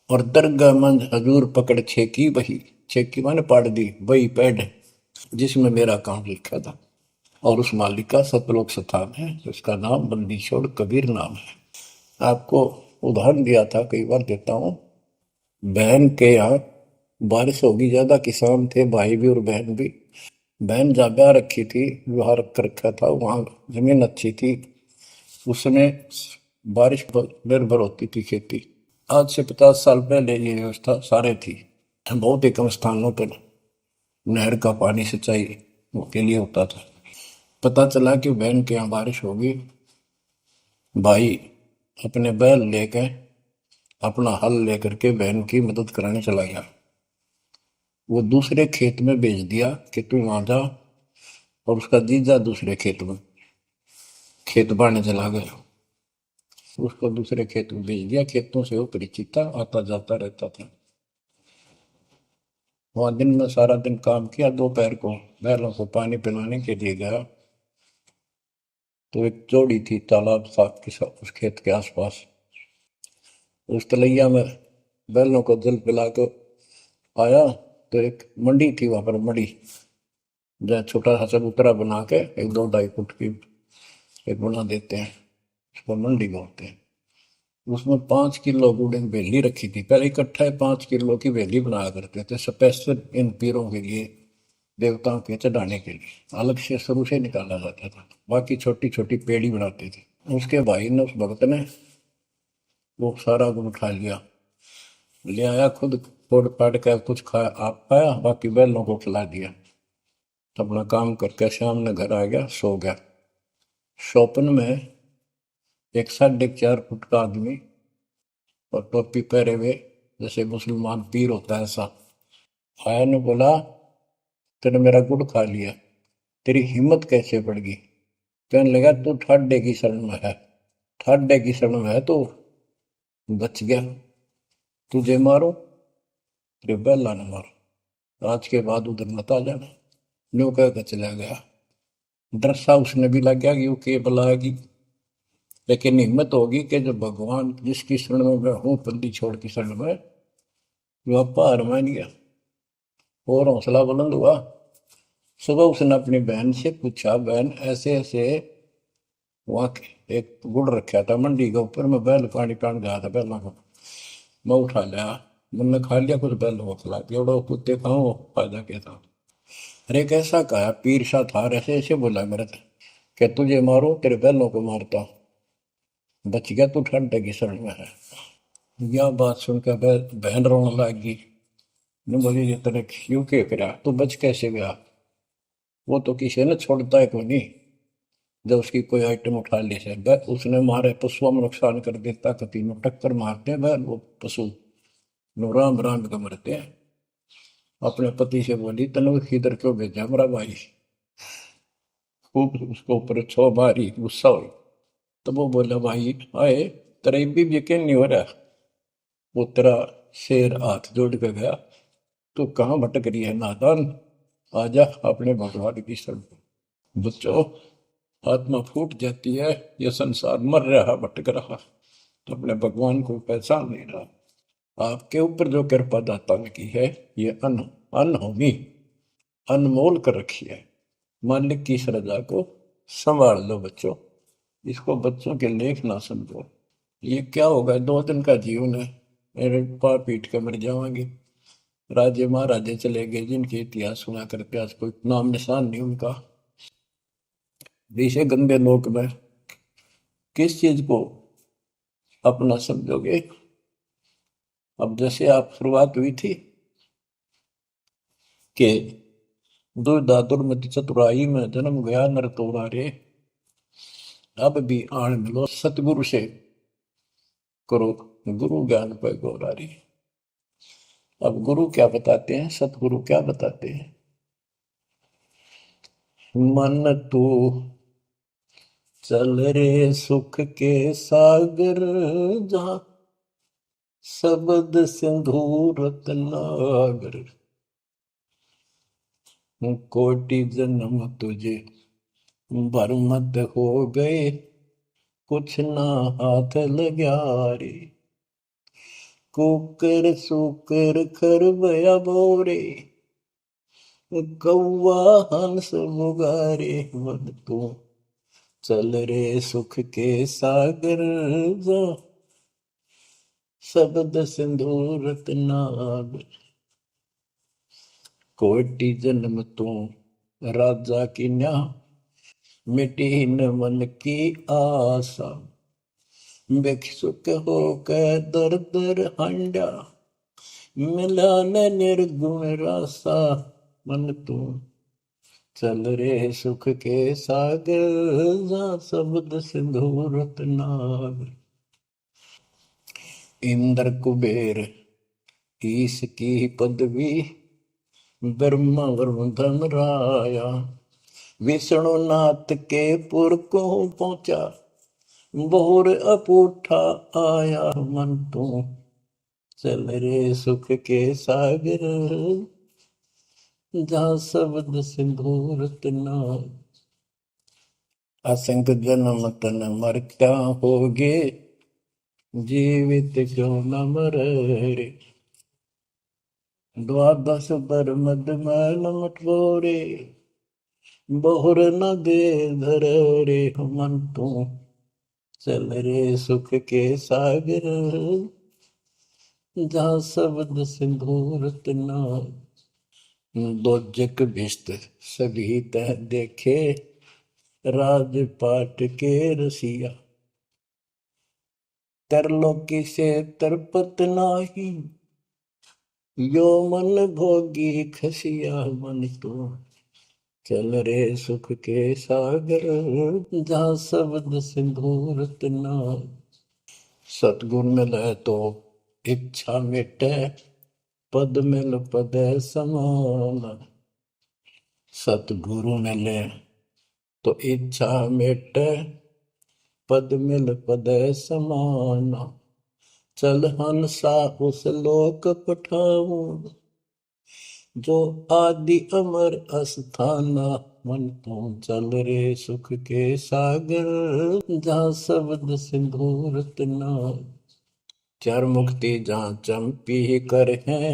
और दरगाह मंज हजूर पकड़ छेकी वही, छेकी मैंने पाड़ दी वही पैड जिसमें मेरा काम लिखा था। और उस मालिक का सतलोक स्थान है, उसका नाम बंदी छोड़ कबीर नाम है। आपको उदाहरण दिया था, कई बार देता हूँ। बहन के यहाँ बारिश होगी ज्यादा, किसान थे भाई भी और बहन भी। बहन जहाँ ब्याह रखी थी, विवाह रख रखा था, वहाँ जमीन अच्छी थी, उसमें बारिश पर निर्भर होती थी खेती। आज से 50 साल पहले ये व्यवस्था सारे थी। बहुत ही कम स्थानों पर नहर का पानी सिंचाई के लिए होता था। पता चला कि बहन के यहाँ बारिश होगी, भाई अपने बैल लेकर, अपना हल लेकर के बहन की मदद कराने चला गया। वो दूसरे खेत में भेज दिया कि तू वहां जा, और उसका जीजा दूसरे खेत में खेत बाड़ने चला गया। उसको दूसरे खेत में भेज दिया, खेतों से वो परिचित था, आता जाता रहता था। वहां दिन में सारा दिन काम किया, दोपहर को बैलों को पानी पिलाने के लिए गया, तो एक जोड़ी थी तालाब साथ के साथ उस खेत के आसपास। उस तलैया में बैलों को जल पिला कर आया, तो एक मंडी थी वहां पर, मंडी जहाँ छोटा सा चबूतरा बना के एक 2 ढाई फुट की एक बना देते हैं, उसको मंडी बोलते हैं। उसमें 5 किलो गुड़ की बेली रखी थी, पहले इकट्ठा 5 किलो की बेली बनाया करते थे स्पेशल इन पीरों के लिए, देवताओं के चढ़ाने के लिए अलग से शुरू से निकाला जाता था। बाकी छोटी छोटी पेड़ी बनाते थे। उसके भाई ने, उस भक्त ने, वो सारा गुड़ उठा लिया, ले आया, खुद फोड़ फाड़ कर कुछ खाया, आप खाया, बाकी बैलों को खिला दिया। अपना काम करके शाम में घर आ गया, सो गया। स्वप्न में एक 4.5 फुट का आदमी और टोपी पहरे हुए, जैसे मुसलमान पीर होता है ऐसा, आया ने बोला, तूने मेरा गुड़ खा लिया, तेरी हिम्मत कैसे बढ़ गई? कहने लगा, तू ठाडे की शरण में है, ठाडे की शरण में है तो बच गया, तुझे मारो तेरे बेला न मारो, आज के बाद उधर मत आ जाना। न्यू कह के चला गया। डर सा उसने भी लग गया कि वो के बुलाएगी, लेकिन हिम्मत होगी कि जब भगवान जिसकी शरण में मैं हूँ, बंदी छोड़ की शरण में, वो आपा हार मान गया और हौसला बुलंद हुआ। सुबह उसने अपनी बहन से पूछा, बहन ऐसे ऐसे वहाँ एक गुड़ रखा था मंडी के ऊपर, मैं बैल पानी पान गया था बैलों को, मैं उठा लिया, मैंने खा लिया, कुछ बैलों को खिला दिया, और कुत्ते खाओ फायदा क्या था? अरे कैसा कहा, पीर सा था, ऐसे ऐसे बोला मेरे से कि तुझे मारो तेरे बैलों को मारता, बच गया तू ठंडे की शरण में है। यह बात सुनकर बहन रोने लगी। ने बोली, ये तेरे क्यों के करा, तू बच कैसे गया? वो तो किसी ने छोड़ता है कोई नहीं, जब उसकी कोई आइटम उठा ले से उसने मारे पशुओं में नुकसान कर देता, कति में टक्कर मारते हैं वो पशु, नो राम राम का मरते हैं। अपने पति से बोली, तनु इधर क्यों भेजा मेरा भाई? खूब उसको ऊपर छो मारी, गुस्सा हुई। तो वो बोला, भाई आए, तेरा भी यकीन नहीं हो रहा? वो तेरा शेर हाथ जोड़ के गया, तू कहाँ भटक रही है नादान, आजा अपने भगवान की शरण। बच्चों, आत्मा फूट जाती है, ये संसार मर रहा, भटक रहा, तो अपने भगवान को पहचान नहीं रहा। आपके ऊपर जो कृपा दाता ने की है, ये अनहोनी अनमोल कर रखी है। मालिक की श्रद्धा को संभाल लो बच्चों, इसको बच्चों के लेख ना समझो। ये क्या होगा, 2 दिन का जीवन है, मेरे पा पीट के मर जाएंगे। राजे महाराजे चले गए, जिनके इतिहास सुना करके आज कोई नाम निशान नहीं उनका। इसे गंदे लोक में किस चीज को अपना समझोगे? अब जैसे आप शुरुआत हुई थी कि दुर्दादुर मति चतुराई में जन्म गया नर तोड़ा रे, अब भी आण मिलो सतगुरु से, करो गुरु ज्ञान पे गौरारी। अब गुरु क्या बताते हैं, सतगुरु क्या बताते हैं? मन तू चल रे सुख के सागर, जहाँ शब्द सिंधु रत्नागर, कोटि जन्म तुझे बरमत हो गए, कुछ ना हाथ लग्या रे। कुकर सुकर खरबया बोरे, कौआ हंस मुगारे। मन तू चल रे सुख के सागर, जा शब्द सिंधु रत्नागर। कोटि जन्म तू राजा की न्या, मिटी न मन की आशा। भिक्षुक होकर दर दर हांडा, मिला न निर्गुण रासा। मन तू चल रे सुख के सागर, जा शब्द सिंधु रत्नागर। इंद्र कुबेर ईश की पदवी, ब्रह्मा वरुण धन राया। विष्णु नाथ के पुर को पहुंचा, बोर अपूठा आया। मन तू चल रे सुख के सागर, जा शब्द सिंधु रत्नागर। असंख जन्म तन मरता होगे, जीवित क्यों न मरे रे। द्वादश बर मद मैल मटोरे, बहुर न दे धर रे। मन तू चल रे सुख के सागर, जा शब्द सिंधु रत्नागर। दोजक भिस्त सभी तह देखे, राजपाट के रसिया। तरलोकी से तरपत नाही, यो मन भोगी खसिया। मन तू चल रे सुख के सागर, जा शब्द सिंधु रत्नागर। सतगुण मिले तो इच्छा मिटे, पद मिल पद समान। सतगुरु मिले तो इच्छा मिटे, पद मिल पद समान। चल हंसा उस लोक पठाऊं, जो आदि अमर अस्थाना। मन तू चल रे सुख के सागर, जा शब्द सिंधु रत्नागर। चार मुक्ति जहाँ चंपी कर है,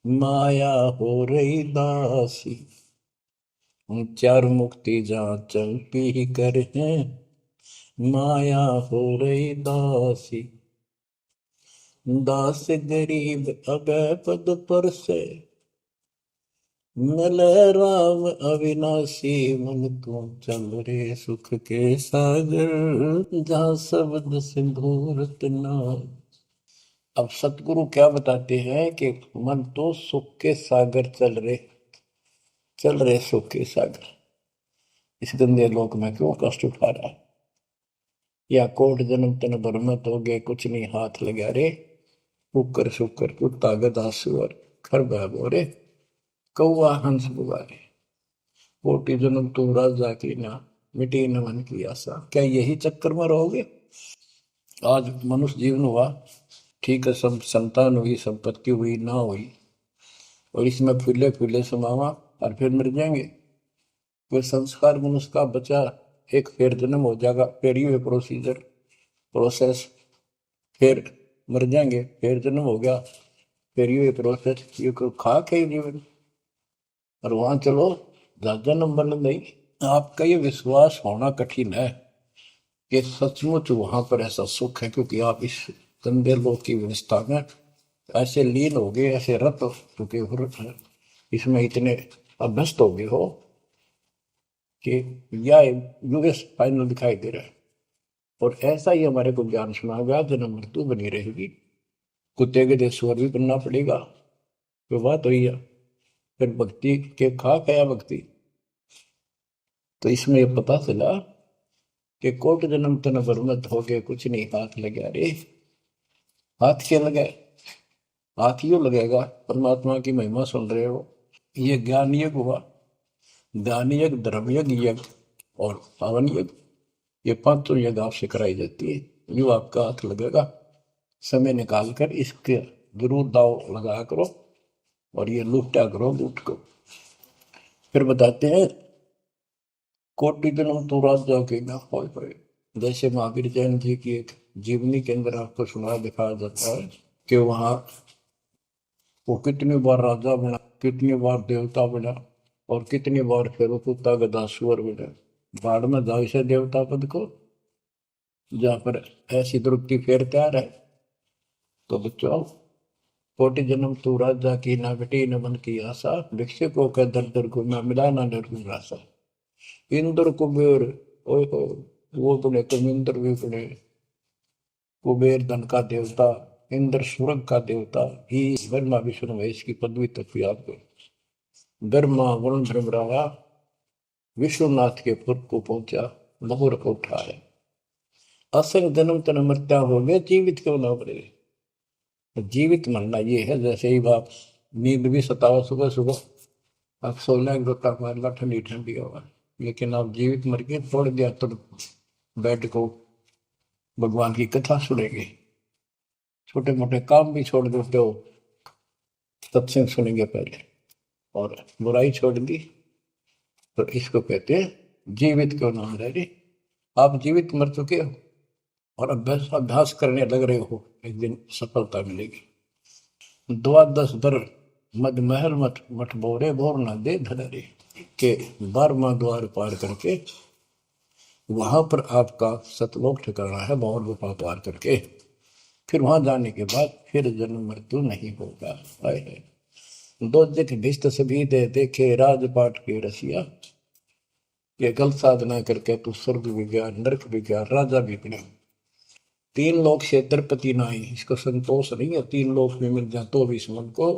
माया हो रही दासी। चार मुक्ति जहाँ चंपी कर है, माया हो रही दासी। दास गरीब अभय पद पर से, मिल राम अविनाशी। मन तू चल रे सुख के सागर, जा शब्द सिंधु रत्नागर। अब सतगुरु क्या बताते हैं कि मन तो सुख के सागर चल रहे सुख के सागर। इस गंदे लोक में क्यों कष्ट उठा रहा है? या कोट जन्म तन भरमत हो गए, कुछ नहीं हाथ लगा रे। कुकर शुकर कुत्ता गधा सुअर खर बोरे, कौआ हंस बुआरे। कोटि जन्म तू राजा की ना, मिटी न मन की आशा। क्या यही चक्कर में रहोगे? आज मनुष्य जीवन हुआ, ठीक है, सब संतान हुई, संपत्ति हुई ना हुई, और इसमें फूले फूले समावा और फिर मर जाएंगे। कोई संस्कार मनुष्य का बचा, एक फिर जन्म हो जाएगा, फिर ये प्रोसेस, फिर मर जाएंगे, फिर जन्म हो गया, फिर ये प्रोसेस। ये कोई खाक है जीवन? और वहां चलो ज्यादा नंबर नहीं। आपका ये विश्वास होना कठिन है कि सचमुच वहां पर ऐसा सुख है, क्योंकि आप इस गंदे लोक की व्यवस्था में ऐसे लीन हो गए, ऐसे रत हो चुके हो, इसमें इतने अभ्यस्त हो गए हो कि यह यूएस फाइनल दिखाई दे रहा है। और ऐसा ही हमारे को ज्ञान सुना गया, जन्म मृत्यु बनी रहेगी, कुत्ते के देश स्वर भी बनना पड़ेगा। तो बात हुई है, फिर भक्ति के खाक है भक्ति। तो इसमें यह पता चला कि कोट जन्म तन बरमत हो गए, कुछ नहीं हाथ लगा रे। हाथ क्या लगा? हाथ यूं लगेगा, परमात्मा की महिमा सुन रहे हो, ये ज्ञान यज्ञ हुआ। ज्ञान यज्ञ, धर्म यज्ञ, यज्ञ और पावन यज्ञ, ये पांचों यज्ञ आपसे कराई जाती है। यूं आपका हाथ लगेगा, समय निकाल कर इसके जरूर दाव लगा करो और ये लूटा करो लूट को। फिर बताते हैं कोटि जन्म तो राजा के ना होए। जैसे महावीर जैन जी की एक जीवनी के अंदर आपको सुना दिखाया जाता है कि वहां वो कितनी बार राजा बना, कितनी बार देवता बना और कितनी बार फिर वो कुत्ता गधा सुअर बना। बाढ़ में जाओ इसे देवता पद को, जहां पर ऐसी द्रुपति फेर तैयार है। तो बच्चों, कोटि जन्म तू राजा की ना बेटी न मन की आशा, भिक्षु को कह दर दर को ना मिला ना निर्गुण राशा। इंद्र कुबेर, ओए वो बने कमिंद्र भी बने। कुबेर धन का देवता, इंद्र स्वर्ग का देवता ही ब्रह्मा विष्णु महेश की पदवी तक भी आपको ब्रह्मा वरुण भ्रमरावा विश्वनाथ के पुर को पहुंचा, बहुर को उठाया। असंग जन्म तन मृत्या हो गए, जीवित क्यों ना बने। जीवित मरना ये है जैसे ही बाप नींद भी सतावा सुबह सुबह, आप सोलह गोता मारना ठंडी ठंडी हवा, लेकिन आप जीवित मर के छोड़ दिया तो बेड को भगवान की कथा सुनेंगे, छोटे मोटे काम भी छोड़ देते हो, सत्संग सुनेंगे पहले, और बुराई छोड़ दी तो इसको कहते हैं जीवित क्यों ना रह रहे। आप जीवित मर चुके हो और अभ्यास अभ्यास करने लग रहे हो, एक दिन सफलता मिलेगी। द्वादश बर मद महल मठ मठ बोरे बोर न दे धरे के 12वां द्वार पार करके वहां पर आपका सतलोक ठिकाना है, बहुत गुफा पार करके फिर वहां जाने के बाद फिर जन्म मृत्यु नहीं होगा। है दो दिख भिष्ट सभी दे देखे राजपाट के रसिया, ये गलत साधना करके तू स्वर्ग भी गया, नरक भी गया, राजा भी बना। 3 लोक से द्रपति नाई, इसको संतोष नहीं है 3 लोक में मिल जाए तो भी इस मन को।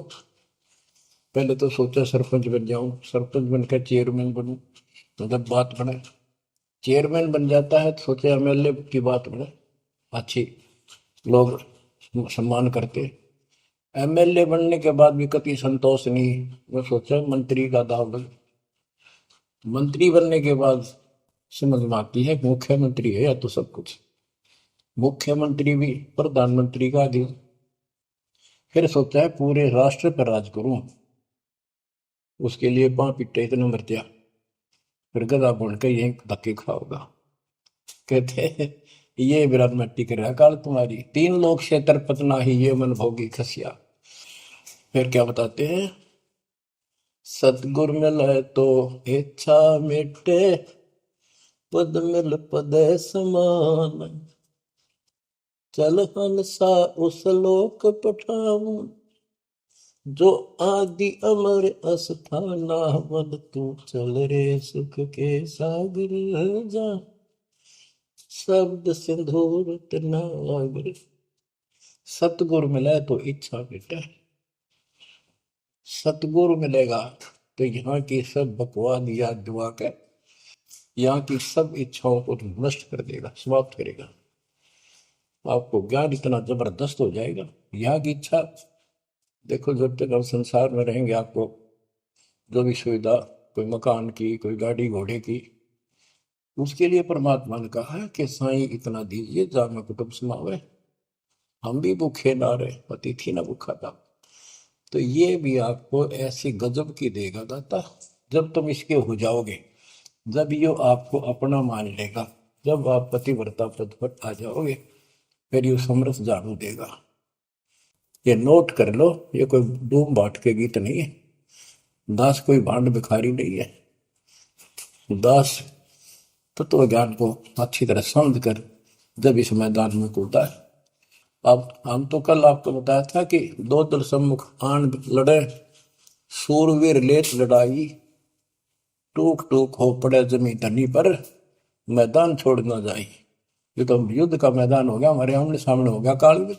पहले तो सोचा सरपंच बन जाऊं, सरपंच बनकर चेयरमैन बनूं, तो जब बात बने चेयरमैन बन जाता है तो सोचे एमएलए की बात बने, अच्छी लोग सम्मान करते। एमएलए बनने के बाद भी कभी संतोष नहीं, मैं सोचा मंत्री का दाव लग। मंत्री बनने के बाद समझ में आती है मुख्यमंत्री है या तो सब कुछ, मुख्यमंत्री भी प्रधानमंत्री का अधीन। फिर सोचा है पूरे राष्ट्र पर राज करूं, उसके लिए पां पिट्टे इतने मर दिया, फिर गधा बन के यही धक्के खाओगा। कहते हैं ये विराट में टिक रहा काल तुम्हारी, 3 लोग क्षेत्र पतना ही ये मन भोगी खसिया। फिर क्या बताते हैं, सतगुर मिले तो इच्छा मिटे, पद मिल पद समान, चल हंसा उस लोक पठाऊं, जो आदि अमर अस्थाना, मन तू चल रे सुख के सागर जा, शब्द सिंदूर नागर। सतगुरु मिले तो इच्छा मिटे, सतगुरु मिलेगा तो यहाँ की सब बकवाद याद दुआ कर, यहाँ की सब इच्छाओं को नष्ट कर देगा, समाप्त करेगा। आपको ज्ञान इतना जबरदस्त हो जाएगा। यहाँ की इच्छा देखो, जब तक हम संसार में रहेंगे आपको जो भी सुविधा, कोई मकान की, कोई गाड़ी घोड़े की, उसके लिए परमात्मा ने कहा है कि साईं इतना दीजिए जामे कुटुंब समावे, हम भी भूखे ना रहे, अतिथि ना भूखा था। तो ये भी आपको ऐसी गजब की देगा दाता, जब तुम इसके हो जाओगे, जब ये आपको अपना मान लेगा, जब आप पतिव्रता पद पर आ जाओगे, फिर ये समरस झाड़ू देगा। ये नोट कर लो, ये कोई डूम बाट के गीत नहीं है, दास कोई भांड भिखारी नहीं है। दास तत्व ज्ञान को अच्छी तरह समझ कर जब इस मैदान में कूदा है। अब हम तो कल आपको बताया था कि 2 दल सम्मुख आन लड़े, सूरवीर लेत लड़ाई, टूक टूक हो पड़े जमी धनी पर, मैदान छोड़ ना जाए। ये तो युद्ध का मैदान हो गया, हमारे आमने सामने हो गया काल में।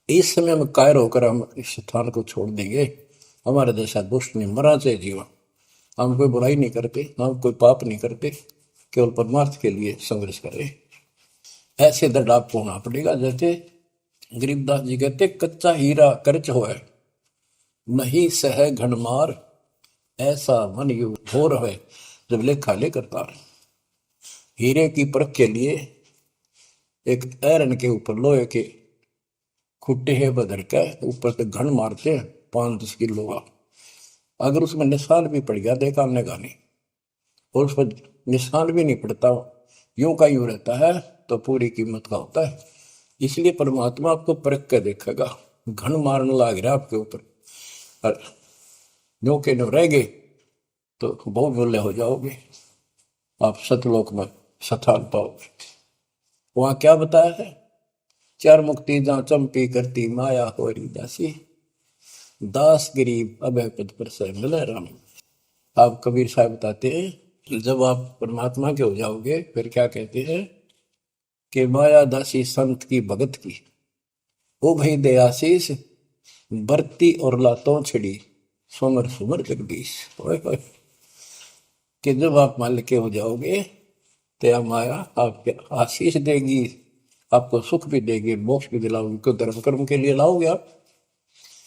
इस समय में कायर होकर हम इस स्थान को छोड़ देंगे, हमारे जैसा दुष्ट नहीं मरा चाहे जीवन। हम कोई बुराई नहीं करते, हम कोई पाप नहीं करते, केवल परमार्थ के लिए संघर्ष करें। ऐसे दृढ़ आपको होना पड़ेगा। जैसे गरीबदास जी कहते, कच्चा हीरा कर्च होए, नहीं सह घनमार, ऐसा मन यू हो रहे जब लेखा ले करता है। हीरे की परख के लिए एक ऐरन के ऊपर लोहे के खुट्टे है बदर के ऊपर से घन मारते हैं 5-10 किलो का। अगर उसमें निशान भी पड़ गया देखा हमने गाने, और उस पर निशान भी नहीं पड़ता, यूं का यूं रहता है, तो पूरी कीमत का होता है। इसलिए परमात्मा आपको परख के देखेगा। घन मारने लग रहा आपके ऊपर, और यूं के यूं रह गए तो बहुमूल्य हो जाओगे, आप सतलोक में स्थान पाओगे। वहां क्या बताया है, चार मुक्ति जहां चंपी करती माया होरी दासी, दास गरीब अभय पद पर से मिले राम। आप कबीर साहब बताते हैं जब आप परमात्मा के हो जाओगे फिर क्या कहते हैं कि माया दासी संत की भगत की, ओ भाई दे आशीष बरती और लातों छिड़ी, सुमर सुमर जगदीश। ओए होए, कि जब आप मान के हो जाओगे तो माया आपके आशीष देगी, आपको सुख भी देगी, मोक्ष भी दिलाओगी। क्यों धर्म कर्म के लिए लाओगे आप,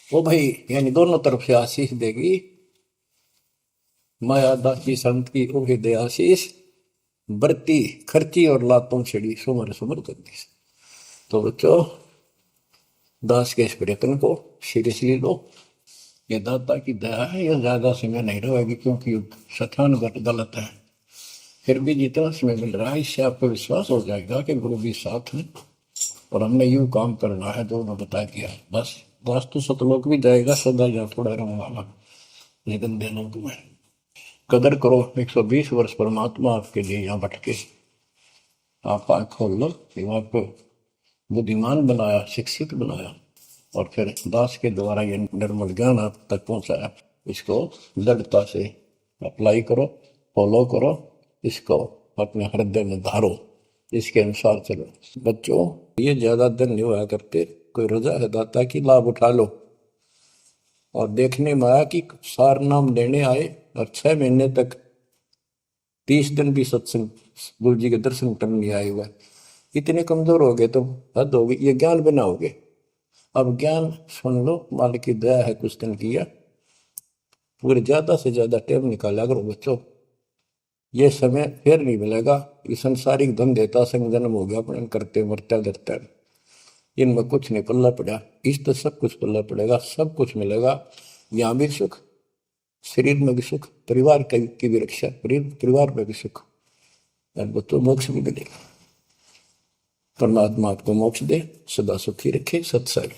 वो भाई यानी दोनों तरफ से आशीष देगी। माया दासी संत की ओ दे आशीष बरती खर्ची और लातों छिड़ी, सुमर सुमर जगदीश। तो बच्चों दास के इस प्रयत्न को सीरियसली लो, ये दाता की दया है, ये ज्यादा समय नहीं रहेगी क्योंकि स्थान गलत है। फिर भी जितना समय मिल रहा है इससे आपको विश्वास हो जाएगा कि गुरु भी साथ है और हमने यूं काम करना है जो उन्होंने बता दिया। बस वास्तु सतलोक भी जाएगा, सदा या थोड़ा रहूंगा लेकिन दिनों में कदर करो। 120 वर्ष परमात्मा आपके लिए यहाँ भटके, आप आँख खोल लो कि आपको बुद्धिमान बनाया, शिक्षित बनाया, और फिर दास के द्वारा ये निर्मल ज्ञान आप तक पहुंचाया। इसको दृढ़ता से अप्लाई करो, फॉलो करो, इसको अपने हृदय में धारो, इसके अनुसार चलो। बच्चों ये ज्यादा दिन नहीं हुआ करते, कोई रजा है दाता की लाभ उठा लो। और देखने में आया कि सार नाम लेने आए और 6 महीने तक 30 दिन भी सत्संग गुरु जी के दर्शन करने नहीं आए हुए, इतने कमजोर हो गए तो हद हो गई। ये ज्ञान बनाओगे, अब ज्ञान सुन लो, मालिक की दया है कुछ दिन किया, पूरे ज्यादा से ज्यादा टाइम निकाला करो बच्चों। ये समय फिर नहीं मिलेगा, ये संसारिक धन देता संग जन्म हो गया अपने करते मरते डरते, इनमें कुछ नहीं पल्ला पड़ा। इस तो सब कुछ पल्ला पड़ेगा, सब कुछ मिलेगा, यहाँ भी सुख, शरीर में भी सुख, परिवार की भी रक्षा, परिवार में भी सुख, और बच्चों मोक्ष भी मिलेगा। परमात्मा आपको मोक्ष दे, सदा सुखी रखे। सत्संग।